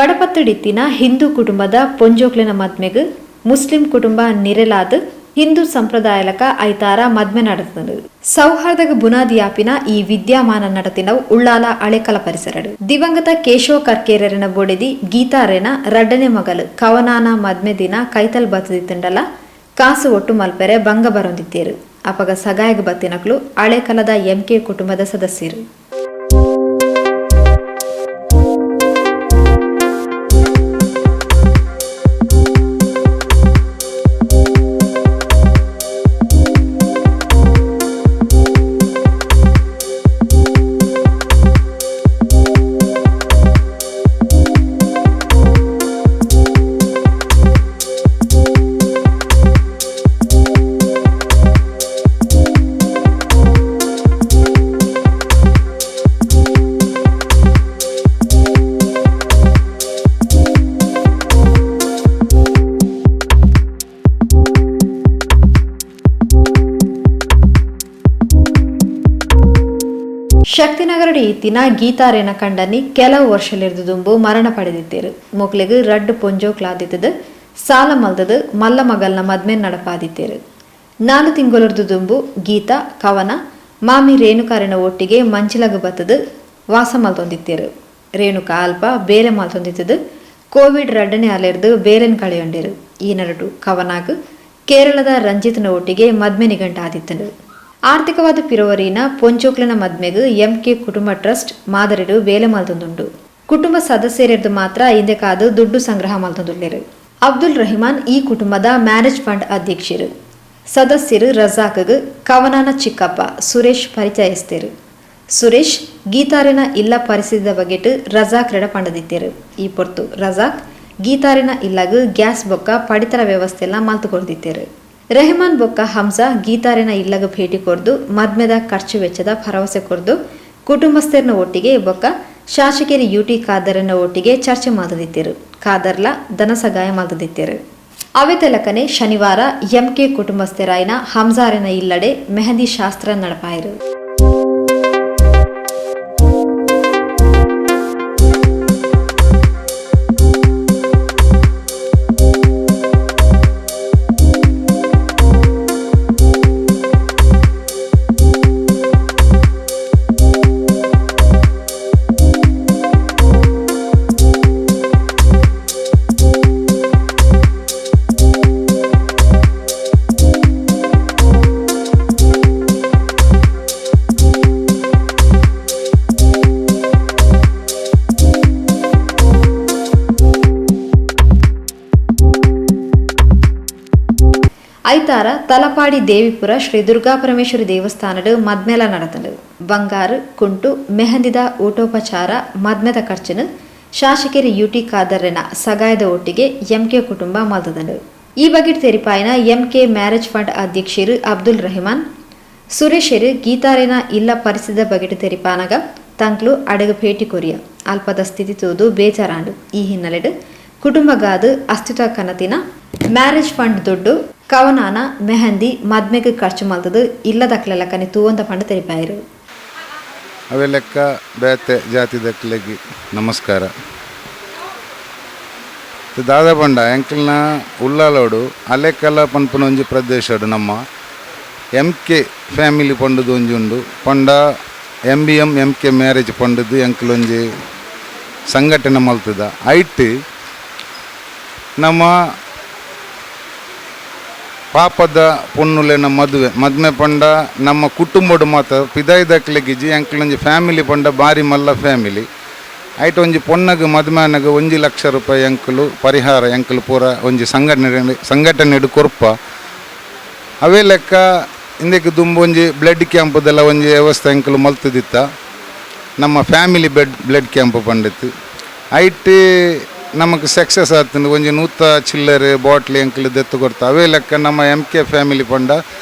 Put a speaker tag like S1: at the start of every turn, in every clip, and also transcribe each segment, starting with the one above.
S1: ಬಡಪತ್ತಡಿತ್ತಿನ ಹಿಂದೂ ಕುಟುಂಬದ ಪೊಂಜೋಕ್ಲಿನ ಮದ್ಮೆಗ್ ಮುಸ್ಲಿಂ ಕುಟುಂಬ ನಿರೆಲಾದ ಹಿಂದೂ ಸಂಪ್ರದಾಯಲಕ ಐತಾರ ಮದ್ಮೆ ನಡೆದ ಸೌಹಾರ್ದಗ ಬುನಾದಿಯಾಪಿನ ಈ ವಿದ್ಯಮಾನ ನಡತಿನವು ಉಳ್ಳಾಲ ಅಳೆಕಲ ಪರಿಸರಡು ದಿವಂಗತ ಕೇಶವ ಕರ್ಕೇರರಿನ ಬೊಡೆದಿ ಗೀತಾರೇನ ರಡ್ಡನೆ ಮಗಲು ಕವನಾನ ಮದ್ಮೆ ದಿನ ಕೈತಲ್ ಬತ್ತದಿತ್ತಂಡಲ ಕಾಸು ಒಟ್ಟು ಮಲ್ಪೆರೆ ಬಂಗ ಬರೊಂದಿತ್ತೇರು ಅಪಗ ಸಗಾಯಗ ಬತ್ತಿನಕ್ಲು ಅಳೆಕಲದ ಎಂಕೆ ಕುಟುಂಬದ ಸದಸ್ಯರು. ಶಕ್ತಿನಗರಡಿ ಇತ್ತಿನ ಗೀತಾರೇನ ಕಂಡನಿ ಕೆಲವು ವರ್ಷಲಿರ್ದುದುಂಬು ಮರಣ ಪಡೆದಿದ್ದೇರು ಮೊಕ್ಲಿಗೆ ರಡ್ಡು ಪೊಂಜೋಕ್ಲಾದಿತ್ತದು ಸಾಲ ಮಲ್ದದು ಮಲ್ಲ ಮಗಲ್ನ ಮದ್ಮೆ ನಡಪಾದಿದ್ದೇರು 4 ತಿಂಗಳರ್ದುದುಂಬು ಗೀತಾ ಕವನ ಮಾಮಿ ರೇಣುಕಾರಿನ ಒಟ್ಟಿಗೆ ಮಂಚಿಲಗ ಬತ್ತದು ವಾಸ ಮಲ್ತೊಂದಿತ್ತೇರು. ರೇಣುಕಾ ಅಲ್ಪ ಬೇಲೆ ಮಲ್ತೊಂದಿತ್ತದು ಕೋವಿಡ್ ರಡ್ಡನೆ ಅಲೆರ್ದು ಬೇಲೆನ್ ಕಳೆಯೊಂಡೇರು. ಈ ನರಡು ಕವನಾಗ ಕೇರಳದ ರಂಜಿತ್ನ ಒಟ್ಟಿಗೆ ಮದ್ಮೆ ನಿಗಂಟ ಆದಿತ್ತನು. ಆರ್ಥಿಕವಾದ ಪಿರೋವರಿನ ಪೊಂಚೋಕ್ಲಿನ ಮದ್ಮೆಗ್ ಎಂಕೆ ಕುಟುಂಬ ಟ್ರಸ್ಟ್ ಮಾದರಿಡು ಬೇಲೆ ಮಲ್ತೊಂದುಂಡು. ಕುಟುಂಬ ಸದಸ್ಯರಿರ್ದು ಮಾತ್ರ ಹಿಂದೆ ಕಾದು ದುಡ್ಡು ಸಂಗ್ರಹ ಮಲ್ತೊಂದುಲ್ಲೇರು. ಅಬ್ದುಲ್ ರಹಿಮಾನ್ ಈ ಕುಟುಂಬದ ಮ್ಯಾರೇಜ್ ಫಂಡ್ ಅಧ್ಯಕ್ಷರು. ಸದಸ್ಯರು ರಜಾಕ್ಗ್ ಕವನಾನ ಚಿಕ್ಕಪ್ಪ ಸುರೇಶ್ ಪರಿಚಯಿಸ್ತೇರು. ಸುರೇಶ್ ಗೀತಾರಿನ ಇಲ್ಲ ಪರಿಸ್ಥಿತಿದ ಬಗೆಟ್ ರಜಾಕ್ ರೆಡ ಪಂಡದಿತ್ತೇರು. ಈ ಪೊರ್ತು ರಜಾಕ್ ಗೀತಾರಿನ ಇಲ್ಲಗ್ ಗ್ಯಾಸ್ ಬೊಕ್ಕ ಪಡಿತರ ವ್ಯವಸ್ಥೆಲ್ಲ ಮಲ್ತುಕೊಡ್ದಿತ್ತೇರು. ರೆಹಮಾನ್ ಬೊಕ್ಕ ಹಂಸಾ ಗೀತಾರಿನ ಇಲ್ಲಗ ಭೇಟಿ ಕೊರ್ದು ಮದ್ಮೆದ ಖರ್ಚು ವೆಚ್ಚದ ಭರವಸೆ ಕೊರ್ದು ಕುಟುಂಬಸ್ಥರನ ಒಟ್ಟಿಗೆ ಬೊಕ್ಕ ಶಾಸಕೇರಿ ಯುಟಿ ಖಾದರ್ನ ಒಟ್ಟಿಗೆ ಚರ್ಚೆ ಮಾಡದಿತ್ತೇರು. ಖಾದರ್ಲ ಧನ ಸಹಾಯ ಮಾಡದಿತ್ತೇರು. ಅವೇ ತೆಲಕನೆ ಶನಿವಾರ ಎಂಕೆ ಕುಟುಂಬಸ್ಥರಾಯಿನ ಹಂಸಾರಿನ ಇಲ್ಲಡೆ ಮೆಹಂದಿ ಶಾಸ್ತ್ರ ನಡಪಾಯಿರು. ಐತಾರ ತಲಪಾಡಿ ದೇವಿಪುರ ಶ್ರೀ ದುರ್ಗಾಪರಮೇಶ್ವರಿ ದೇವಸ್ಥಾನದ ಮದ್ಮೆಲ ನಡೆತಂಡು. ಬಂಗಾರು ಕುಂಟು ಮೆಹಂದಿದ ಊಟೋಪಚಾರ ಮದ್ಮೆದ ಖರ್ಚನ್ನು ಶಾಸಕೇರಿ ಯುಟಿ ಖಾದರ್ನ ಸಗಾಯದ ಒಟ್ಟಿಗೆ ಎಂಕೆ ಕುಟುಂಬ ಮಲ್ತದಂಡು. ಈ ಬಗೆಟ್ ತೆರಿಪಾಯಿನ ಎಂಕೆ ಮ್ಯಾರೇಜ್ ಫಂಡ್ ಅಧ್ಯಕ್ಷರು ಅಬ್ದುಲ್ ರಹಿಮಾನ್ ಸುರೇಶರು ಗೀತಾರೇನ ಇಲ್ಲ ಪರಿಸ್ಥಿತಿದ ಬಗೆಟ್ ತೆರಿಪಾನಗ ತಂಕ್ಲು ಅಡಗ ಭೇಟಿ ಕೊರಿಯ ಅಲ್ಪದ ಸ್ಥಿತಿ ತೂದು ಬೇಜಾರಾಂಡು. ಈ ಹಿನ್ನೆಲೆಡ್ ಕುಟುಂಬಗಾದು ಅಸ್ತಿತ್ವ ಕನತಿನ ಮ್ಯಾರೇಜ್ ಫಂಡ್ ದುಡ್ಡು ಕವನಾನ ಮೆಹಂದಿ ಮದ್ಮೆಗೆ ಖರ್ಚು ಮಲ್ತದು ಇಲ್ಲದಕ್ಲೆಲ್ಲಕನೆ ತೂವಂತ ಫಂಡ್ ತೆರಿಪಾಯಿರು.
S2: ಅವೇ ಲೆಕ್ಕ ಬೇತೆ ಜಾತಿ ದಕ್ಲೆಗಿ ನಮಸ್ಕಾರ. ದಾದ ಪಂಡ ಎಂಕಲ್ನ ಉಳ್ಳಾಲೋಡು ಅಲೆಕಲ ಪನ್ಪುನ ಒಂಜಿ ಪ್ರದೇಶಡು ನಮ್ಮ ಎಂಕೆ ಫ್ಯಾಮಿಲಿ ಪಂಡದು ಒಂಜಿ ಉಂಡು. ಪಂಡ MBM ಎಂಕೆ ಮ್ಯಾರೇಜ್ ಪಂಡದು ಎಂಕಲೊಂಜಿ ಸಂಘಟನೆ ಮಲ್ತದ ಐಟ್ ನಮ್ಮ ಪಾಪದ ಪೊನ್ನುಲೆನ ಮದ್ಮೆ ಪಂಡ ನಮ್ಮ ಕುಟುಂಬಡು ಮಾತ ಪಿದಾಯ್ದಕ್ಲೆಗಿಜಿ ಎಂಕ್ಲೊಂಜಿ ಫ್ಯಾಮಿಲಿ ಪಂಡ ಬಾರಿ ಮಲ್ಲ ಫ್ಯಾಮಿಲಿ ಐಟ್ ಒಂಜಿ ಪೊನ್ನಗ ಮದ್ಮೆನಗ 1 ಲಕ್ಷ ರೂಪಾಯಿ ಎಂಕಲು ಪರಿಹಾರ ಎಂಕಲು ಪೂರ ಒಂಜಿ ಸಂಘಟನೆ ಕೊರ್ಪ. ಅವೇ ಲೆಕ್ಕ ಇಂದಕ್ಕೆ ದುಂಬು ಒಂಜಿ ಬ್ಲಡ್ ಕ್ಯಾಂಪದೆಲ್ಲ ಒಂಜಿ ವ್ಯವಸ್ಥೆ ಎಂಕಲು ಮಲ್ತದಿತ್ತ. ನಮ್ಮ ಫ್ಯಾಮಿಲಿ ಬ್ಲಡ್ ಕ್ಯಾಂಪ್ ಪಂಡಿತ್ತು ಐಟ್ ನಮಗೆ ಸಕ್ಸಸ್ ಆಗ್ತದೆ. ಒಂಜಿ 100 ಚಿಲ್ಲರೆ ಬಾಟ್ಲಿ ಎಂಕಲು ದೆತ್ತು ಕೊಡ್ತಾ. ಅವೇ ಲೆಕ್ಕ ನಮ್ಮ ಎಂಕೆ ಫ್ಯಾಮಿಲಿ ಪಂಡ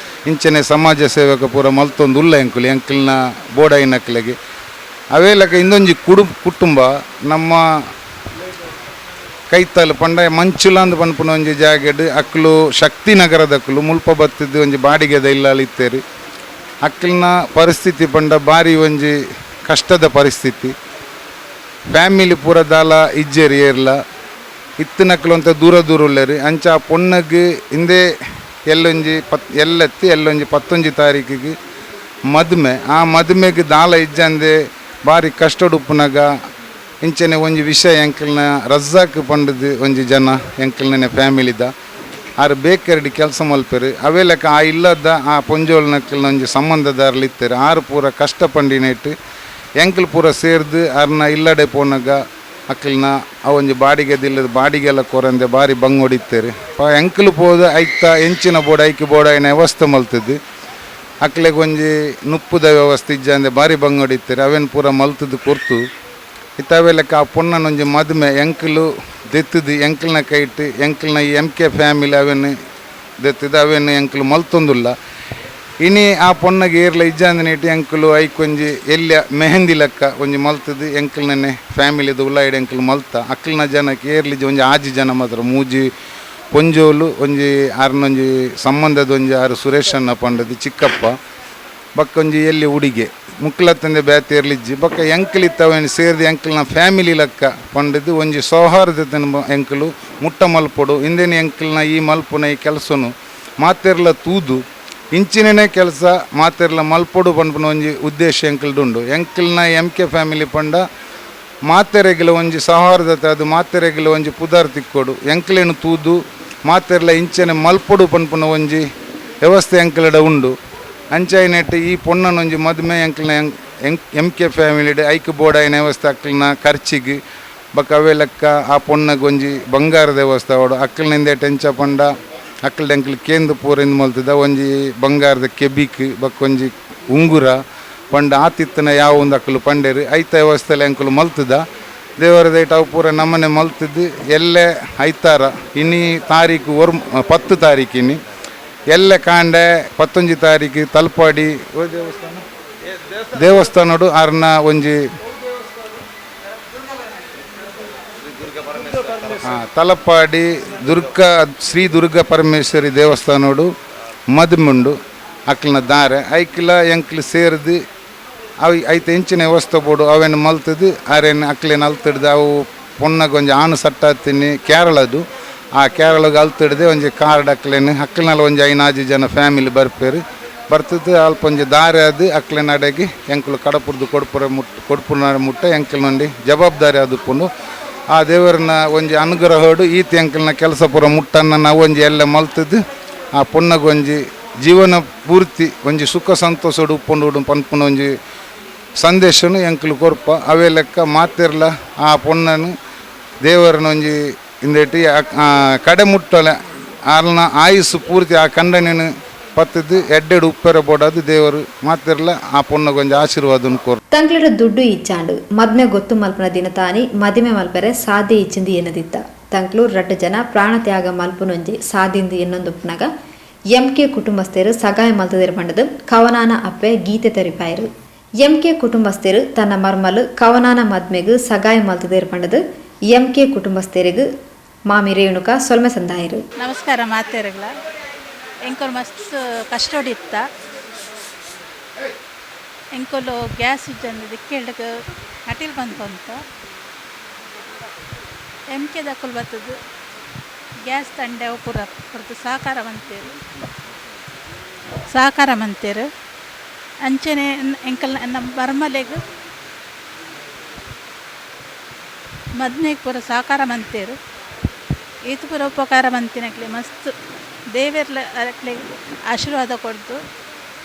S2: ಇಂಚನೆ ಸಮಾಜ ಸೇವಕ ಪೂರ ಮಲ್ತೊಂದು ಉಲ್ಲ ಎಂಕಲ್ನ ಬೋಡಾಯಿನಕ್ಲೆಗೆ. ಅವೇ ಲೆಕ್ಕ ಇಂದೊಂಜಿ ಕುಟುಂಬ ನಮ್ಮ ಕೈತಲು ಪಂಡ ಮಂಚುಲ ಅಂದ್ ಪನ್ಪುನ ಒಂಜಿ ಜಾಗೆಡ್ ಅಕ್ಲು ಶಕ್ತಿನಗರದಕ್ಕಲು ಮುಲ್ಪ ಬತ್ತಿದ್ದು ಒಂಜಿ ಬಾಡಿಗೆದ ಇಲ್ಲಾಲ ಇತ್ತೇರಿ. ಅಕ್ಲಿನ ಪರಿಸ್ಥಿತಿ ಪಂಡ ಬಾರಿ ಒಂಜಿ ಕಷ್ಟದ ಪರಿಸ್ಥಿತಿ. ಫ್ಯಾಮಿಲಿ ಪೂರ ದಾಲ ಇಜ್ಜೇರಿ ಏರ್ಲ ಇತ್ತಿನಕ್ಲು ಅಂತ ದೂರ ದೂರ ಉಳ್ಳೇರಿ ಅಂಚ ಆ ಪೊಣ್ಣಗೆ ಹಿಂದೆ ಎಲ್ಲೊಂಜಿ 11 ತಾರೀಕಿಗೆ ಮದುವೆ. ಆ ಮದುವೆಗೆ ದಾಲ ಇಜ್ಜಂದೆ ಭಾರಿ ಕಷ್ಟ ಉಪ್ಪುನಾಗ ಇಂಚನೆ ಒಂಜಿ ವಿಷಯ ಎಂಕಲ್ನ ರಜ್ಜಾಕ್ ಪಂಡದು ಒಂಜಿ ಜನ ಎಂಕಲ್ನ ಫ್ಯಾಮಿಲಿದ ಆರು ಬೇಕರಡಿ ಕೆಲಸ ಮಲ್ಪೇರು ಅವೇಲಕ ಆ ಇಲ್ಲದ ಆ ಪೊಂಜೋಳ್ನಕ್ಕಿಲ್ನ ಒಂಜಿ ಸಂಬಂಧದಾರಲಿ ಇತ್ತೇರು ಆರು ಪೂರ ಕಷ್ಟ ಪಂಡಿನೇಟ್ ಎಂಕಲ್ ಪೂರ ಸೇರ್ದು ಅರ್ನ ಇಲ್ಲಡೆ ಪೋನಾಗ ಅಕ್ಕಲ್ನ ಆ ಒಂಜಿ ಬಾಡಿಗೆದಿಲ್ಲದ ಬಾಡಿಗೆಲ್ಲ ಕೊರಂದೆ ಭಾರಿ ಬಂಗ್ ಹೊಡಿತೇರು ಎಂಕಲ್ ಪೋದು ಐತ ಎಂಚಿನ ಬೋರ್ಡ್ ಐಕಿ ಬೋರ್ಡ್ ಆಯ್ನ ವ್ಯವಸ್ಥೆ ಮಲ್ತದ್ದು ಅಕ್ಲೆಗೆ ಒಂಜಿ ನುಪ್ಪುದ ವ್ಯವಸ್ಥೆ ಇಜ್ಜಂದೆ ಭಾರಿ ಬಂಗ್ ಹೊಡಿತೇರು ಅವೇನು ಪೂರ ಮಲ್ತದ್ದು ಕೊರ್ತು ಇತ್ತಾವೆಲ್ಲಕ್ಕೆ ಆ ಪೊಣ್ಣನ ಒಂಜಿ ಮದುವೆ ಎಂಕಲು ದೆತ್ತದು ಎಂಕಲ್ನ ಕೈಟ್ ಎಂಕಲ್ನ ಈ MK ಫ್ಯಾಮಿಲಿ ಅವೇನು ದೆತ್ತದು ಅವೇನು ಎಂಕಲು ಮಲ್ತೊಂದುಲ್ಲ ಇನಿ ಆ ಪೊಣ್ಣಗೆ ಏರ್ಲ ಇಜ್ಜಂದನೇಟಿ ಎಂಕಲು ಐಕೊಂಜಿ ಎಲ್ಲಿಯ ಮೆಹಂದಿ ಲೆಕ್ಕ ಒಂಜಿ ಮಲ್ತದು ಎಂಕಲ್ನೇ ಫ್ಯಾಮಿಲಿದು ಉಳ್ಳಾಯಿಡ್ ಎಂಕಲು ಮಲ್ತ ಅಕ್ಕಲ್ನ ಜನಕ್ಕೆ ಏರ್ಲಿ ಒಂಜಿ ಆಜಿ ಜನ ಮಾತ್ರ ಮೂಜಿ ಪೊಂಜೋಲು ಒಂಜಿ ಆರ್ನೊಂಜಿ ಸಂಬಂಧದ ಒಂಜಿ ಆರು ಸುರೇಶನ್ನ ಪಂಡದು ಚಿಕ್ಕಪ್ಪ ಬಕ್ಕೊಂಜಿ ಎಲ್ಲಿ ಹುಡುಗೆ ಮುಕ್ಲತ್ತಂದೆ ಬ್ಯಾತಿ ಇರ್ಲಿಜ್ಜಿ ಬಕ್ಕ ಎಂಕಲಿತ್ತವೇನು ಸೇರಿದ ಎಂಕಲ್ನ ಫ್ಯಾಮಿಲಿ ಲೆಕ್ಕ ಪಂಡದು ಒಂಜಿ ಸೌಹಾರ್ದತೆನ ಎಂಕಲು ಮುಟ್ಟ ಮಲ್ಪೊಡು ಹಿಂದೇನು ಎಂಕಲ್ನ ಈ ಮಲ್ಪುನ ಈ ಕೆಲಸನು ಮಾತೆರ್ಲ ತೂದು ಇಂಚಿನೇ ಕೆಲಸ ಮಾತೆರ್ಲ ಮಲ್ಪೊಡು ಪಂಪನ ಒಂಜಿ ಉದ್ದೇಶ ಎಂಕಲ್ದುಂಡು ಎಂಕಲ್ನ MK ಫ್ಯಾಮಿಲಿ ಪಂಡ ಮಾತೆರೆಗಿಲ ಒಂಜಿ ಸೌಹಾರ್ದತೆ ಅದು ಮಾತೆರೆಗಿಲ ಒಂಜಿ ಪುದಾರ್ ತಿಕ್ಕೊಡು ಎಂಕಲೇನು ತೂದು ಮಾತೆರ್ಲ ಇಂಚನೆ ಮಲ್ಪೊಡು ಪಂಪನ ಒಂಜಿ ವ್ಯವಸ್ಥೆ ಎಂಕಲಡ ಉಂಡು ಅಂಚಾಯಿನೆಟ್ಟು ಈ ಪೊಣ್ಣನೊಂಜಿ ಮದುವೆ ಎಂಕಲ್ನ MK ಫ್ಯಾಮಿಲಿಡೆ ಐಕ್ ಬೋರ್ಡ್ ಆಯ್ನ ವ್ಯವಸ್ಥೆ ಅಕ್ಕಲ್ನ ಖರ್ಚಿಗೆ ಬಕ್ಕ ಅವೇ ಲೆಕ್ಕ ಆ ಪೊಣ್ಣಗೆ ಒಂಜಿ ಬಂಗಾರದ ವ್ಯವಸ್ಥೆ ಅವಡು ಅಕ್ಕಲ್ನಿಂದ ಟೆಂಚ ಪಂಡ ಅಕ್ಕಲ್ದ ಎಂಕಲ್ ಕೇಂದ್ರ ಪೂರಿಂದ ಮಲ್ತದ ಒಂಜಿ ಬಂಗಾರದ ಕೆಬಿಕ್ ಬಕ್ಕ ಒಂಜಿ ಉಂಗುರ ಪಂಡ ಆತಿತ್ತನ ಯಾವ ಒಂದು ಅಕ್ಕಲು ಪಂಡೇರು ಐತ ವ್ಯವಸ್ಥೆಲ್ಲ ಎಂಕಲು ಮಲ್ತದ ದೇವರದೈಟ್ ಅವು ಪೂರ ನಮ್ಮನೆ ಮಲ್ತದ್ದು ಎಲ್ಲೇ ಐತಾರ ಇನ್ನಿ ತಾರೀಕು 10 ತಾರೀಕಿನಿ ಎಲ್ಲ ಕಾಂಡೆ 11 ತಾರೀಕು ತಲಪಾಡಿ ದೇವಸ್ಥಾನಡು ಅರ್ನ ಒಂಜಿ ತಲಪಾಡಿ ಶ್ರೀ ದುರ್ಗಾ ಪರಮೇಶ್ವರಿ ದೇವಸ್ಥಾನಡು ಮದುಮುಂಡು ಅಕ್ಲನ ದಾರೆ ಐಕ್ಲ ಎಂಕ್ಲು ಸೇರಿದು ಅವು ಐತೆ ಹೆಂಚಿನ ವ್ಯವಸ್ಥೆ ಬೋಡು ಅವೇನು ಮಲ್ತದ್ದು ಆರೇನು ಅಕ್ಲೇನು ಅಲ್ತಿಡ್ದು ಅವು ಪೊಣ್ಣಗೆ ಒಂಜಿ ಆನು ಸಟ್ಟಾತೀನಿ ಕೇರಳದು ಆ ಕೇರಳಗೆ ಅಲ್ತಿಡ್ದೆ ಒಂಜಿ ಕಾರ್ಡ್ ಅಕ್ಲೇನು ಅಕ್ಲಿನಲ್ಲಿ ಒಂಜಿ 5-6 ಜನ ಫ್ಯಾಮಿಲಿ ಬರ್ಪೇರು ಬರ್ತದ್ದು ಅಲ್ಪ ಒಂಜಿ ದಾರೆ ಅದು ಅಕ್ಲೇನ ಅಡಗಿ ಎಂಕಲು ಕಡಪುರದು ಕೊಡ್ಪುರ ಮುಟ್ಟ ಎಂಕಲ್ನೊಂಡಿ ಜವಾಬ್ದಾರಿ ಅದುಕೊಂಡು ಆ ದೇವರನ್ನ ಒಂಜಿ ಅನುಗ್ರಹಡು ಈತ ಎಂಕಲ್ನ ಕೆಲಸ ಪೂರ ಮುಟ್ಟನ್ನು ನಾವು ಒಂಜಿ ಎಲ್ಲ ಮಲ್ತದ್ದು ಆ ಪೊಣ್ಣಗೆ ಒಂಜಿ ಜೀವನ ಪೂರ್ತಿ ಒಂಜಿ ಸುಖ ಸಂತೋಷಡು ಉಪ್ಪುಂಡು ಪನ್ಪುನ ಒಂಜಿ ಸಂದೇಶನು ಎಂಕಲು ಕೊರ್ಪ ಅವೇ ಲೆಕ್ಕ ಮಾತೆರ್ಲ ಆ ಪೊಣ್ಣನು ದೇವರನ ಒಂಜಿ ಇಂದೇಟಿ ಕಡೆ ಮುಟ್ಟಲೆ ಅಲ್ನ ಆಯುಸ್ಸು ಪೂರ್ತಿ ಆ ಕಂಡನೇನು ಪತ್ತದ್ದು ಎಡ್ಡೆಡು ಉಪ್ಪೆರ ಬೋಡದು ದೇವರು ಮಾತೆರ್ಲ ಆ ಪೊಣ್ಣಗೆ ಒಂಜಿ ಆಶೀರ್ವಾದನ ಕೊರ್
S1: ತಂಕ್ಲಡ ದುಡ್ಡು ಇಚ್ಚಾಂಡು ಮದ್ಮೆ ಗೊತ್ತು ಮಲ್ಪನ ದಿನ ತಾನಿ ಮದಿಮೆ ಮಲ್ಪರೆ ಸಾಧ್ಯ ಇಚ್ಚಿಂದಿ ಎನ್ನದಿತ್ತ ತಂಕ್ಲು ರಡ್ಡು ಜನ ಪ್ರಾಣ ತ್ಯಾಗ ಮಲ್ಪುನೊಂಜಿ ಸಾದಿಂದು ಎನ್ನೊಂದುಪ್ಪನಾಗ MK ಕುಟುಂಬಸ್ಥರು ಸಗಾಯ ಮಲ್ತದಿರು ಪಂಡದು ಕವನಾನ ಅಪ್ಪೆ ಗೀತೆ ತರಿಪಾಯರು MK ಕುಟುಂಬಸ್ಥರು ತನ್ನ ಮರ್ಮಲು ಕವನಾನ ಮದ್ಮೆಗು ಸಗಾಯ ಮಲ್ತದಿರು ಪಂಡದು MK ಕುಟುಂಬಸ್ಥರಿಗೂ ಮಾಮಿ ರೇಣುಕಾ ಸೊಲ್ಮೆ ಸಂದಾಯರು.
S3: ನಮಸ್ಕಾರ ಮಾತೇರಗಳ ಎಂಕೊಲು ಮಸ್ತ್ ಕಷ್ಟ ಹೊಡಿತ್ತ ಎಂಕೊಲು ಗ್ಯಾಸ್ ಇಜ್ಜಂದು ದಿಕ್ಕೆಲ್ಡಕ್ಕೆ ನಟಿಲ್ ಬಂತ MK ದಕ್ಕಲು ಬರ್ತದ್ದು ಗ್ಯಾಸ್ ತಂಡೆ ಪೂರ ಹೊರತು ಸಹಕಾರ ಮಂತೇರು ಅಂಚನೆ ಎಂಕಲ್ ನಮ್ಮ ಬರ್ಮಲೆಗೆ ಮದ್ನೆಗೆ ಪೂರ ಸಹಕಾರ ಮಂತೇರು ಈತ ಪೂರ ಉಪಕಾರ ಮಂತಿನಕ್ಲೆ ಮಸ್ತ್ ದೇವೇರ್ಲ ಅಕ್ಲೆ ಆಶೀರ್ವಾದ ಕೊಡ್ತು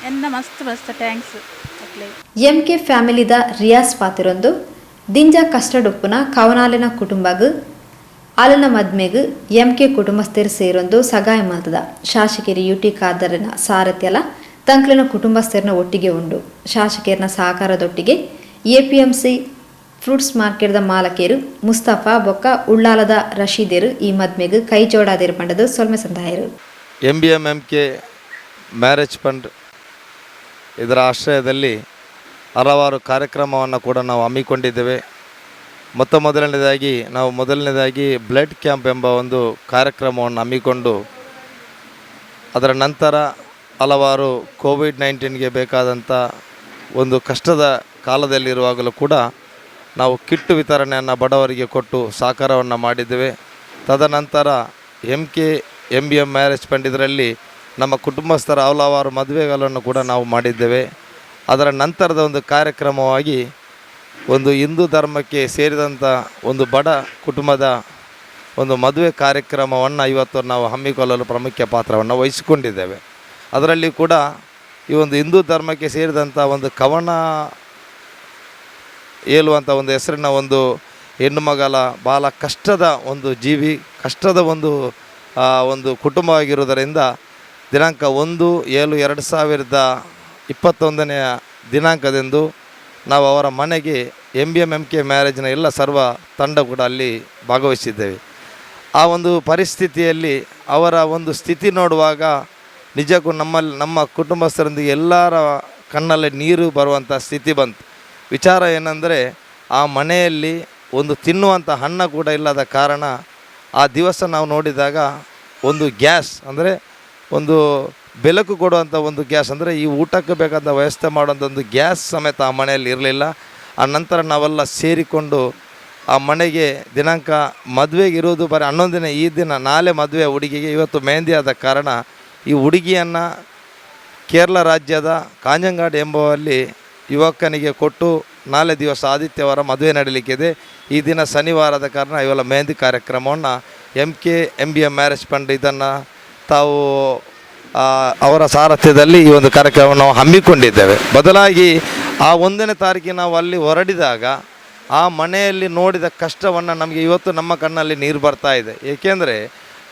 S3: ಎನ್ನ ಮಸ್ತ್ ಟ್ಯಾಂಕ್ಸ್ ಅಕ್ಲೆ.
S1: MK ಫ್ಯಾಮಿಲಿದ ರಿಯಾಸ್ ಪಾತಿರೊಂದು ದಿಂಜ ಕಷ್ಟಡುಪ್ಪುನ ಕವನಾಲಿನ ಕುಟುಂಬಗೂ ಆಲನ ಮದ್ಮೆಗೂ MK ಕುಟುಂಬಸ್ಥರು ಸೇರೊಂದು ಸಗಾಯ ಮಲ್ತದ ಶಾಸಕೇರಿ UT ಖಾದರ್ನ ಸಾರಥ್ಯಲ ತಂಕ್ಲಿನ ಕುಟುಂಬಸ್ಥರನ್ನ ಒಟ್ಟಿಗೆ ಉಂಡು ಶಾಸಕೇರ್ನ ಸಹಕಾರದೊಟ್ಟಿಗೆ APMC ಫ್ರೂಟ್ಸ್ ಮಾರ್ಕೆಟ್ದ ಮಾಲಕೇರು ಮುಸ್ತಫಾ ಬೊಕ್ಕ ಉಳ್ಳಾಲದ ರಶೀದೇರು ಈ ಮದ್ಮೆಗೂ ಕೈ ಜೋಡಾದಿರು ಪಂಡದು ಸೊಲ್ಮೆ ಸಂದಾಯರು.
S4: MK ಮ್ಯಾರೇಜ್ ಫಂಡ್ ಇದರ ಆಶ್ರಯದಲ್ಲಿ ಹಲವಾರು ಕಾರ್ಯಕ್ರಮವನ್ನು ಕೂಡ ನಾವು ಹಮ್ಮಿಕೊಂಡಿದ್ದೇವೆ. ಮೊದಲನೇದಾಗಿ ಬ್ಲಡ್ ಕ್ಯಾಂಪ್ ಎಂಬ ಒಂದು ಕಾರ್ಯಕ್ರಮವನ್ನು ಹಮ್ಮಿಕೊಂಡು ಅದರ ನಂತರ ಹಲವಾರು ಕೋವಿಡ್-19ಗೆ ಬೇಕಾದಂಥ ಒಂದು ಕಷ್ಟದ ಕಾಲದಲ್ಲಿರುವಾಗಲೂ ಕೂಡ ನಾವು ಕಿಟ್ಟು ವಿತರಣೆಯನ್ನು ಬಡವರಿಗೆ ಕೊಟ್ಟು ಸಹಕಾರವನ್ನು ಮಾಡಿದ್ದೇವೆ. ತದನಂತರ MBM ಮ್ಯಾರೇಜ್ ಫಂಡ್ ಇದರಲ್ಲಿ ನಮ್ಮ ಕುಟುಂಬಸ್ಥರ ಹಲವಾರು ಮದುವೆಗಳನ್ನು ಕೂಡ ನಾವು ಮಾಡಿದ್ದೇವೆ. ಅದರ ನಂತರದ ಒಂದು ಕಾರ್ಯಕ್ರಮವಾಗಿ ಒಂದು ಹಿಂದೂ ಧರ್ಮಕ್ಕೆ ಸೇರಿದಂಥ ಒಂದು ಬಡ ಕುಟುಂಬದ ಒಂದು ಮದುವೆ ಕಾರ್ಯಕ್ರಮವನ್ನು ಇವತ್ತು ನಾವು ಹಮ್ಮಿಕೊಳ್ಳಲು ಪ್ರಮುಖ ಪಾತ್ರವನ್ನು ವಹಿಸಿಕೊಂಡಿದ್ದೇವೆ. ಅದರಲ್ಲಿ ಕೂಡ ಈ ಒಂದು ಹಿಂದೂ ಧರ್ಮಕ್ಕೆ ಸೇರಿದಂಥ ಒಂದು ಕವನ ಹೇಳುವಂಥ ಒಂದು ಹೆಸರಿನ ಒಂದು ಹೆಣ್ಣು ಮಗಳ ಭಾಳ ಕಷ್ಟದ ಒಂದು ಜೀವಿ, ಕಷ್ಟದ ಒಂದು ಕುಟುಂಬವಾಗಿರುವುದರಿಂದ ದಿನಾಂಕ 1/7/2021 ದಿನಾಂಕದಂದು ನಾವು ಅವರ ಮನೆಗೆ MBMMK ಮ್ಯಾರೇಜ್ನ ಎಲ್ಲ ಸರ್ವ ತಂಡ ಕೂಡ ಅಲ್ಲಿ ಭಾಗವಹಿಸಿದ್ದೇವೆ. ಆ ಒಂದು ಪರಿಸ್ಥಿತಿಯಲ್ಲಿ ಅವರ ಒಂದು ಸ್ಥಿತಿ ನೋಡುವಾಗ ನಿಜಕ್ಕೂ ನಮ್ಮ ಕುಟುಂಬಸ್ಥರೊಂದಿಗೆ ಎಲ್ಲರ ಕಣ್ಣಲ್ಲಿ ನೀರು ಬರುವಂಥ ಸ್ಥಿತಿ ಬಂತು. ವಿಚಾರ ಏನಂದರೆ ಆ ಮನೆಯಲ್ಲಿ ಒಂದು ತಿನ್ನುವಂಥ ಅನ್ನ ಕೂಡ ಇಲ್ಲದ ಕಾರಣ ಆ ದಿವಸ ನಾವು ನೋಡಿದಾಗ ಒಂದು ಗ್ಯಾಸ್ ಅಂದರೆ ಒಂದು ಬೆಳಕು ಕೊಡುವಂಥ ಒಂದು ಗ್ಯಾಸ್ ಅಂದರೆ ಈ ಊಟಕ್ಕೆ ಬೇಕಾದ ವ್ಯವಸ್ಥೆ ಮಾಡುವಂಥ ಒಂದು ಗ್ಯಾಸ್ ಸಮೇತ ಆ ಮನೆಯಲ್ಲಿ ಇರಲಿಲ್ಲ. ಆ ನಂತರ ನಾವೆಲ್ಲ ಸೇರಿಕೊಂಡು ಆ ಮನೆಗೆ ದಿನಾಂಕ ಮದುವೆಗೆ ಇರೋದು ಬರೀ 11 ದಿನ, ಈ ದಿನ ನಾಳೆ ಮದುವೆ ಹುಡುಗಿಗೆ, ಇವತ್ತು ಮೆಹಂದಿ ಆದ ಕಾರಣ ಈ ಹುಡುಗಿಯನ್ನು ಕೇರಳ ರಾಜ್ಯದ ಕಾಂಜಂಗಾಡ್ ಎಂಬುವಲ್ಲಿ ಯುವಕನಿಗೆ ಕೊಟ್ಟು ನಾಳೆ ದಿವಸ ಆದಿತ್ಯವಾರ ಮದುವೆ ನಡೀಲಿಕ್ಕಿದೆ. ಈ ದಿನ ಶನಿವಾರದ ಕಾರಣ ಇವೆಲ್ಲ ಮೆಹಂದಿ ಕಾರ್ಯಕ್ರಮವನ್ನು MBM ಮ್ಯಾರೇಜ್ ಫಂಡ್ ಇದನ್ನು ತಾವು ಅವರ ಸಾರಥ್ಯದಲ್ಲಿ ಈ ಒಂದು ಕಾರ್ಯಕ್ರಮವನ್ನು ನಾವು ಹಮ್ಮಿಕೊಂಡಿದ್ದೇವೆ. ಬದಲಾಗಿ ಆ 1ನೇ ತಾರೀಕಿಗೆ ನಾವು ಅಲ್ಲಿ ಹೊರಡಿದಾಗ ಆ ಮನೆಯಲ್ಲಿ ನೋಡಿದ ಕಷ್ಟವನ್ನು ನಮಗೆ ಇವತ್ತು ನಮ್ಮ ಕಣ್ಣಲ್ಲಿ ನೀರು ಬರ್ತಾ ಇದೆ. ಏಕೆಂದರೆ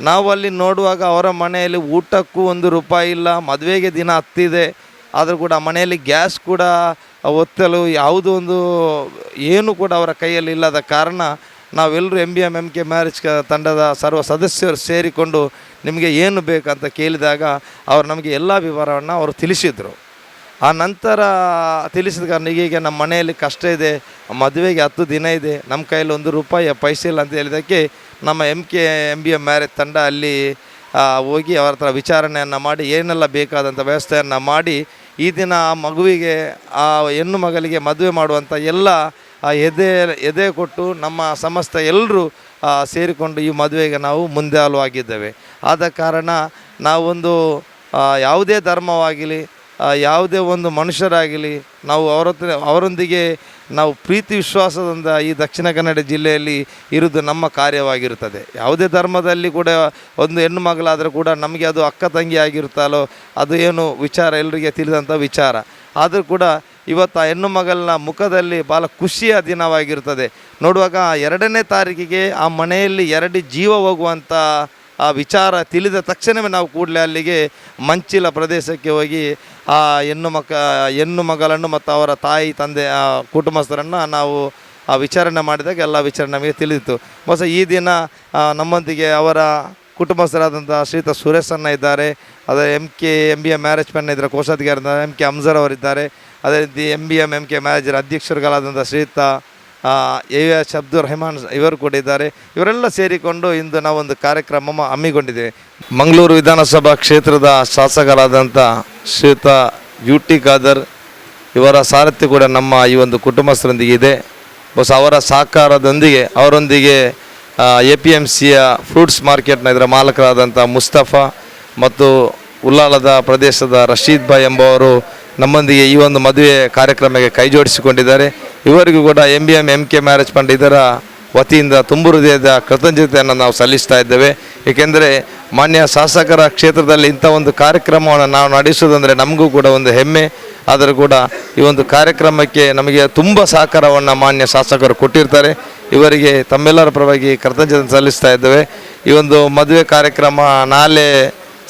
S4: ನಾವು ಅಲ್ಲಿ ನೋಡುವಾಗ ಅವರ ಮನೆಯಲ್ಲಿ ಊಟಕ್ಕೂ ₹1 ಇಲ್ಲ, ಮದುವೆಗೆ ದಿನ ಹತ್ತಿದೆ, ಆದರೂ ಕೂಡ ಮನೆಯಲ್ಲಿ ಗ್ಯಾಸ್ ಕೂಡ ಒತ್ತಲು ಯಾವುದೋ ಒಂದು ಏನು ಕೂಡ ಅವರ ಕೈಯಲ್ಲಿ ಇಲ್ಲದ ಕಾರಣ ನಾವೆಲ್ಲರೂ MBMMK ಮ್ಯಾರೇಜ್ ತಂಡದ ಸರ್ವ ಸದಸ್ಯರು ಸೇರಿಕೊಂಡು ನಿಮಗೆ ಏನು ಬೇಕಂತ ಕೇಳಿದಾಗ ಅವರು ನಮಗೆ ಎಲ್ಲ ವಿವರವನ್ನು ಅವರು ತಿಳಿಸಿದರು. ಆ ನಂತರ ತಿಳಿಸಿದ ಕಾರಣ ಈಗ ನಮ್ಮ ಮನೆಯಲ್ಲಿ ಕಷ್ಟ ಇದೆ, ಮದುವೆಗೆ 10 ದಿನ ಇದೆ, ನಮ್ಮ ಕೈಯಲ್ಲಿ ₹1 ಪೈಸೆ ಇಲ್ಲ ಅಂತ ಹೇಳಿದ್ದಕ್ಕೆ ನಮ್ಮ MBM ಮ್ಯಾರೇಜ್ ತಂಡ ಅಲ್ಲಿ ಹೋಗಿ ಅವರ ಹತ್ರ ವಿಚಾರಣೆಯನ್ನು ಮಾಡಿ ಏನೆಲ್ಲ ಬೇಕಾದಂಥ ವ್ಯವಸ್ಥೆಯನ್ನು ಮಾಡಿ ಈ ದಿನ ಆ ಮಗುವಿಗೆ ಆ ಹೆಣ್ಣು ಮಗಳಿಗೆ ಮದುವೆ ಮಾಡುವಂಥ ಎಲ್ಲ ಎದೆ ಕೊಟ್ಟು ನಮ್ಮ ಸಮಸ್ತ ಎಲ್ಲರೂ ಸೇರಿಕೊಂಡು ಈ ಮದುವೆಗೆ ನಾವು ಮುಂದೆ ಆಗಿದ್ದೇವೆ. ಆದ ಕಾರಣ ನಾವೊಂದು ಯಾವುದೇ ಧರ್ಮವಾಗಲಿ ಯಾವುದೇ ಒಂದು ಮನುಷ್ಯರಾಗಲಿ ನಾವು ಅವರೊಂದಿಗೆ ನಾವು ಪ್ರೀತಿ ವಿಶ್ವಾಸದಿಂದ ಈ ದಕ್ಷಿಣ ಕನ್ನಡ ಜಿಲ್ಲೆಯಲ್ಲಿ ಇರುವುದು ನಮ್ಮ ಕಾರ್ಯವಾಗಿರುತ್ತದೆ. ಯಾವುದೇ ಧರ್ಮದಲ್ಲಿ ಕೂಡ ಒಂದು ಹೆಣ್ಣು ಮಗಳಾದರೂ ಕೂಡ ನಮಗೆ ಅದು ಅಕ್ಕ ತಂಗಿ ಆಗಿರುತ್ತಲ್ಲೋ ಅದು ಏನು ವಿಚಾರ ಎಲ್ಲರಿಗೆ ತಿಳಿದಂಥ ವಿಚಾರ. ಆದರೂ ಕೂಡ ಇವತ್ತು ಆ ಹೆಣ್ಣು ಮಗಳನ್ನ ಮುಖದಲ್ಲಿ ಭಾಳ ಖುಷಿಯ ದಿನವಾಗಿರ್ತದೆ. ನೋಡುವಾಗ 2ನೇ ತಾರೀಕಿಗೆ ಆ ಮನೆಯಲ್ಲಿ 2 ಜೀವ ಹೋಗುವಂಥ ಆ ವಿಚಾರ ತಿಳಿದ ತಕ್ಷಣವೇ ನಾವು ಕೂಡಲೇ ಅಲ್ಲಿಗೆ ಮಂಚಿಲ ಪ್ರದೇಶಕ್ಕೆ ಹೋಗಿ ಆ ಹೆಣ್ಣು ಮಗಳನ್ನು ಮತ್ತು ಅವರ ತಾಯಿ ತಂದೆ ಕುಟುಂಬಸ್ಥರನ್ನು ನಾವು ಆ ವಿಚಾರಣೆ ಮಾಡಿದಾಗ ಎಲ್ಲ ವಿಚಾರಣೆ ನಮಗೆ ತಿಳಿದಿತ್ತು. ಈ ದಿನ ನಮ್ಮೊಂದಿಗೆ ಅವರ ಕುಟುಂಬಸ್ಥರಾದಂಥ ಶ್ರೀಯುತ ಸುರೇಶನ್ನ ಇದ್ದಾರೆ. ಅದೇ MBM ಮ್ಯಾರೇಜ್ ಫಂಡ್ ಇದರ ಕೋಶಾಧಿಕಾರಿ MK ಅಮ್ಜರ್ ಅವರಿದ್ದಾರೆ. ಅದೇ ರೀತಿ MBMMK ಮ್ಯಾನೇಜರ್ ಅಧ್ಯಕ್ಷರುಗಳಾದಂಥ ಶ್ರೀಯುತ AS ಅಬ್ದುಲ್ ರೆಹಮಾನ್ ಇವರು ಕೂಡ ಇದ್ದಾರೆ. ಇವರೆಲ್ಲ ಸೇರಿಕೊಂಡು ಇಂದು ನಾವೊಂದು ಕಾರ್ಯಕ್ರಮ ಹಮ್ಮಿಕೊಂಡಿದ್ದೇವೆ. ಮಂಗಳೂರು ವಿಧಾನಸಭಾ ಕ್ಷೇತ್ರದ ಶಾಸಕರಾದಂಥ ಶ್ರೀಯುತ UT ಖಾದರ್ ಇವರ ಸಾರಥ್ಯ ಕೂಡ ನಮ್ಮ ಈ ಒಂದು ಕುಟುಂಬಸ್ಥರೊಂದಿಗೆ ಇದೆ. ಅವರ ಸಹಕಾರದೊಂದಿಗೆ ಅವರೊಂದಿಗೆ APMCಯ ಫ್ರೂಟ್ಸ್ ಮಾರ್ಕೆಟ್ನ ಇದರ ಮಾಲಕರಾದಂಥ ಮುಸ್ತಫಾ ಮತ್ತು ಉಲ್ಲಾಳದ ಪ್ರದೇಶದ ರಶೀದ್ ಭಾಯ್ ಎಂಬುವರು ನಮ್ಮೊಂದಿಗೆ ಈ ಒಂದು ಮದುವೆ ಕಾರ್ಯಕ್ರಮಕ್ಕೆ ಕೈ ಜೋಡಿಸಿಕೊಂಡಿದ್ದಾರೆ. ಇವರಿಗೂ ಕೂಡ MBMMK ಮ್ಯಾರೇಜ್ ಫಂಡ್ ಇದರ ವತಿಯಿಂದ ತುಂಬು ಹೃದಯದ ಕೃತಜ್ಞತೆಯನ್ನು ನಾವು ಸಲ್ಲಿಸ್ತಾ ಇದ್ದೇವೆ. ಏಕೆಂದರೆ ಮಾನ್ಯ ಶಾಸಕರ ಕ್ಷೇತ್ರದಲ್ಲಿ ಇಂಥ ಒಂದು ಕಾರ್ಯಕ್ರಮವನ್ನು ನಾವು ನಡೆಸೋದಂದರೆ ನಮಗೂ ಕೂಡ ಒಂದು ಹೆಮ್ಮೆ. ಆದರೂ ಕೂಡ ಈ ಒಂದು ಕಾರ್ಯಕ್ರಮಕ್ಕೆ ನಮಗೆ ತುಂಬ ಸಹಕಾರವನ್ನು ಮಾನ್ಯ ಶಾಸಕರು ಕೊಟ್ಟಿರ್ತಾರೆ. ಇವರಿಗೆ ತಮ್ಮೆಲ್ಲರ ಪರವಾಗಿ ಕೃತಜ್ಞತೆ ಸಲ್ಲಿಸ್ತಾ ಇದ್ದೇವೆ. ಈ ಒಂದು ಮದುವೆ ಕಾರ್ಯಕ್ರಮ ನಾಳೆ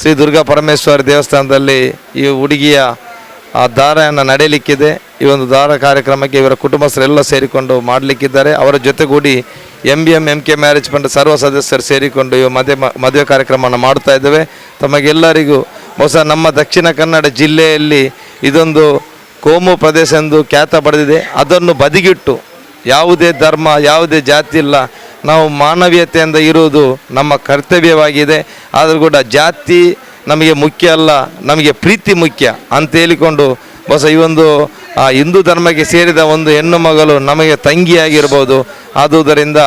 S4: ಶ್ರೀ ದುರ್ಗಾ ಪರಮೇಶ್ವರಿ ದೇವಸ್ಥಾನದಲ್ಲಿ ಈ ಹುಡುಗಿಯ ದಾರವನ್ನು ನಡೆಯಲಿಕ್ಕಿದೆ. ಈ ಒಂದು ದಾರ ಕಾರ್ಯಕ್ರಮಕ್ಕೆ ಇವರ ಕುಟುಂಬಸ್ಥರೆಲ್ಲ ಸೇರಿಕೊಂಡು ಮಾಡಲಿಕ್ಕಿದ್ದಾರೆ. ಅವರ ಜೊತೆಗೂಡಿ MBMMK ಮ್ಯಾರೇಜ್ ಫಂಡ್ ಸರ್ವ ಸದಸ್ಯರು ಸೇರಿಕೊಂಡು ಈ ಮದುವೆ ಕಾರ್ಯಕ್ರಮವನ್ನು ಮಾಡ್ತಾ ಇದ್ದೇವೆ. ತಮಗೆಲ್ಲರಿಗೂ ನಮ್ಮ ದಕ್ಷಿಣ ಕನ್ನಡ ಜಿಲ್ಲೆಯಲ್ಲಿ ಇದೊಂದು ಕೋಮು ಪ್ರದೇಶ ಎಂದು ಖ್ಯಾತ ಪಡೆದಿದೆ. ಅದನ್ನು ಬದಿಗಿಟ್ಟು ಯಾವುದೇ ಧರ್ಮ ಯಾವುದೇ ಜಾತಿ ಇಲ್ಲ, ನಾವು ಮಾನವೀಯತೆಯಿಂದ ಇರುವುದು ನಮ್ಮ ಕರ್ತವ್ಯವಾಗಿದೆ. ಆದರೂ ಕೂಡ ಜಾತಿ ನಮಗೆ ಮುಖ್ಯ ಅಲ್ಲ, ನಮಗೆ ಪ್ರೀತಿ ಮುಖ್ಯ ಅಂತ ಹೇಳಿಕೊಂಡು ಈ ಒಂದು ಹಿಂದೂ ಧರ್ಮಕ್ಕೆ ಸೇರಿದ ಒಂದು ಹೆಣ್ಣು ಮಗಳು ನಮಗೆ ತಂಗಿಯಾಗಿರ್ಬೋದು. ಆದುದರಿಂದ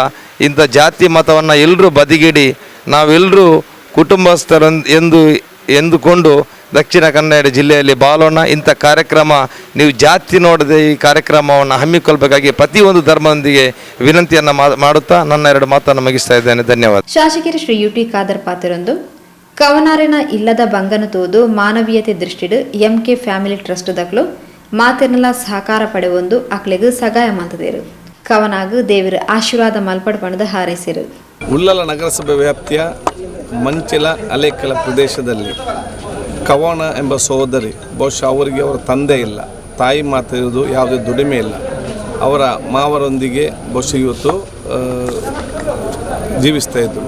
S4: ಇಂಥ ಜಾತಿ ಮತವನ್ನು ಎಲ್ಲರೂ ಬದಿಗಿಡಿ ನಾವೆಲ್ಲರೂ ಕುಟುಂಬಸ್ಥರ ಎಂದುಕೊಂಡು ದಕ್ಷಿಣ ಕನ್ನಡ ಜಿಲ್ಲೆಯಲ್ಲಿ ಬಾಳೋಣ. ಇಂಥ ಕಾರ್ಯಕ್ರಮ ನೀವು ಜಾತಿ ನೋಡದೆ ಈ ಕಾರ್ಯಕ್ರಮವನ್ನು ಹಮ್ಮಿಕೊಳ್ಬೇಕಾಗಿ ಪ್ರತಿಯೊಂದು ಧರ್ಮದೊಂದಿಗೆ ವಿನಂತಿಯನ್ನು ಮಾಡುತ್ತಾ ನನ್ನ 2 ಮಾತನ್ನು ಮುಗಿಸ್ತಾ ಇದ್ದೇನೆ. ಧನ್ಯವಾದ.
S1: ಶಾಸಕರು ಶ್ರೀ ಯುಟಿ ಖಾದರ್ ಪಾತ್ರರೊಂದು ಕವನಾರಿನ ಇಲ್ಲದ ಬಂಗನ ತೋದು ಮಾನವೀಯತೆ ದೃಷ್ಟಿಡು ಎಂಕೆ ಫ್ಯಾಮಿಲಿ ಟ್ರಸ್ಟ್ ದಕ್ಲು ಮಾತಿನೆಲ್ಲ ಸಹಕಾರ ಪಡೆವೊಂದು ಅಕ್ಲೆಗೂ ಸಗಾಯ ಮಾತದೇರು ಕವನಾಗು ದೇವರ ಆಶೀರ್ವಾದ ಮಲ್ಪಡ ಪಣದ ಹಾರೈಸಿರು.
S5: ಉಳ್ಳಾಲ ನಗರಸಭೆ ವ್ಯಾಪ್ತಿಯ ಮಂಚಿಲ ಅಲೇಕಲ ಪ್ರದೇಶದಲ್ಲಿ ಕವನ ಎಂಬ ಸಹೋದರಿ, ಬಹುಶಃ ಅವರಿಗೆ ಅವರ ತಂದೆ ಇಲ್ಲ, ತಾಯಿ ಮಾತ್ರ ಇರೋದು, ಯಾವುದೇ ದುಡಿಮೆ ಇಲ್ಲ. ಅವರ ಮಾವರೊಂದಿಗೆ ಬಹುಶಃ ಇವತ್ತು ಜೀವಿಸ್ತಾ ಇದ್ದರು.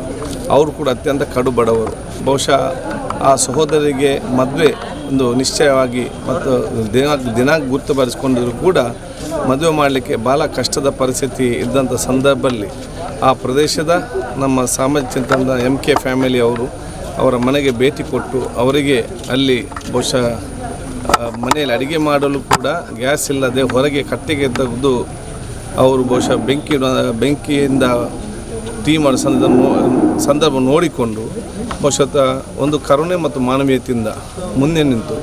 S5: ಅವರು ಕೂಡ ಅತ್ಯಂತ ಕಡು ಬಡವರು. ಬಹುಶಃ ಆ ಸಹೋದರಿಗೆ ಮದುವೆ ಒಂದು ನಿಶ್ಚಯವಾಗಿ ಮತ್ತು ದಿನಾಂಕ ಗುರುತುಪಡಿಸಿಕೊಂಡಿದ್ರು ಕೂಡ ಮದುವೆ ಮಾಡಲಿಕ್ಕೆ ಭಾಳ ಕಷ್ಟದ ಪರಿಸ್ಥಿತಿ ಇದ್ದಂಥ ಸಂದರ್ಭದಲ್ಲಿ ಆ ಪ್ರದೇಶದ ನಮ್ಮ ಸಾಮಾಜಿಕ ಚಿಂತನದ MK ಫ್ಯಾಮಿಲಿ ಅವರ ಮನೆಗೆ ಭೇಟಿ ಕೊಟ್ಟು ಅವರಿಗೆ ಅಲ್ಲಿ ಬಹುಶಃ ಮನೆಯಲ್ಲಿ ಅಡುಗೆ ಮಾಡಲು ಕೂಡ ಗ್ಯಾಸ್ ಇಲ್ಲದೆ ಹೊರಗೆ ಕಟ್ಟಿಗೆ ತೆಗೆದು ಅವರು ಬಹುಶಃ ಬೆಂಕಿಯಿಂದ ಟೀ ಮಾಡೋ ಸಂದರ್ಭ ನೋಡಿಕೊಂಡು ಬಹುಶಃ ಒಂದು ಕರುಣೆ ಮತ್ತು ಮಾನವೀಯತೆಯಿಂದ ಮುಂದೆ ನಿಂತು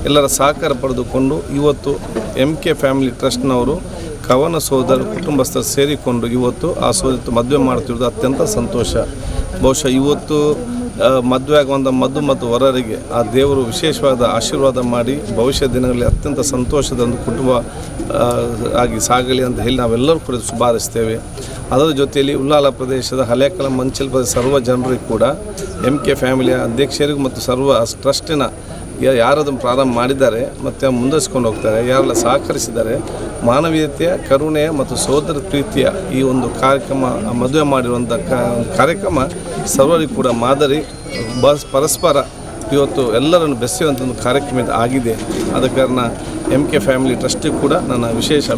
S5: ಎಲ್ಲರ ಸಹಕಾರ ಪಡೆದುಕೊಂಡು ಇವತ್ತು MK ಫ್ಯಾಮಿಲಿ ಟ್ರಸ್ಟ್ನವರು ಕವನ ಸೋದರ ಕುಟುಂಬಸ್ಥರು ಸೇರಿಕೊಂಡು ಇವತ್ತು ಆ ಸೋದರ ಮದುವೆ ಮಾಡ್ತಿರೋದು ಅತ್ಯಂತ ಸಂತೋಷ. ಬಹುಶಃ ಇವತ್ತು ಮದುವೆ ಆಗುವಂಥ ಮಧು ಮತ್ತು ವರರಿಗೆ ಆ ದೇವರು ವಿಶೇಷವಾದ ಆಶೀರ್ವಾದ ಮಾಡಿ ಭವಿಷ್ಯ ದಿನಗಳಲ್ಲಿ ಅತ್ಯಂತ ಸಂತೋಷದ ಒಂದು ಕುಟುಂಬ ಆಗಿ ಸಾಗಲಿ ಅಂತ ಹೇಳಿ ನಾವೆಲ್ಲರೂ ಕೂಡ ಶುಭಾರಿಸ್ತೇವೆ. ಅದರ ಜೊತೆಯಲ್ಲಿ ಉಳ್ಳಾಲ ಪ್ರದೇಶದ ಹಲೇಕಲ ಮಂಚಲ್ ಪ್ರದೇಶ ಸರ್ವ ಜನರಿಗೂ ಕೂಡ MK ಫ್ಯಾಮಿಲಿಯ ಅಧ್ಯಕ್ಷರಿಗೂ ಮತ್ತು ಸರ್ವ ಟ್ರಸ್ಟಿನ ಯಾರದನ್ನು ಪ್ರಾರಂಭ ಮಾಡಿದ್ದಾರೆ ಮತ್ತು ಮುಂದುವರಿಸ್ಕೊಂಡು ಹೋಗ್ತಾರೆ, ಯಾರೆಲ್ಲ ಸಹಕರಿಸಿದ್ದಾರೆ, ಮಾನವೀಯತೆಯ ಕರುಣೆಯ ಮತ್ತು ಸೋದರ ಪ್ರೀತಿಯ ಈ ಒಂದು ಕಾರ್ಯಕ್ರಮ ಮದುವೆ ಮಾಡಿರುವಂಥ ಕಾರ್ಯಕ್ರಮ ಸರ್ವರಿಗೂ ಕೂಡ ಮಾದರಿ ಪರಸ್ಪರ ಇವತ್ತು ಎಲ್ಲರನ್ನು ಬೆಸೆಯುವಂಥ ಒಂದು ಕಾರ್ಯಕ್ರಮ ಆಗಿದೆ. ಆದ ಕಾರಣ MK ಫ್ಯಾಮಿಲಿ ಟ್ರಸ್ಟಿಗೆ ಕೂಡ ನನ್ನ ವಿಶೇಷ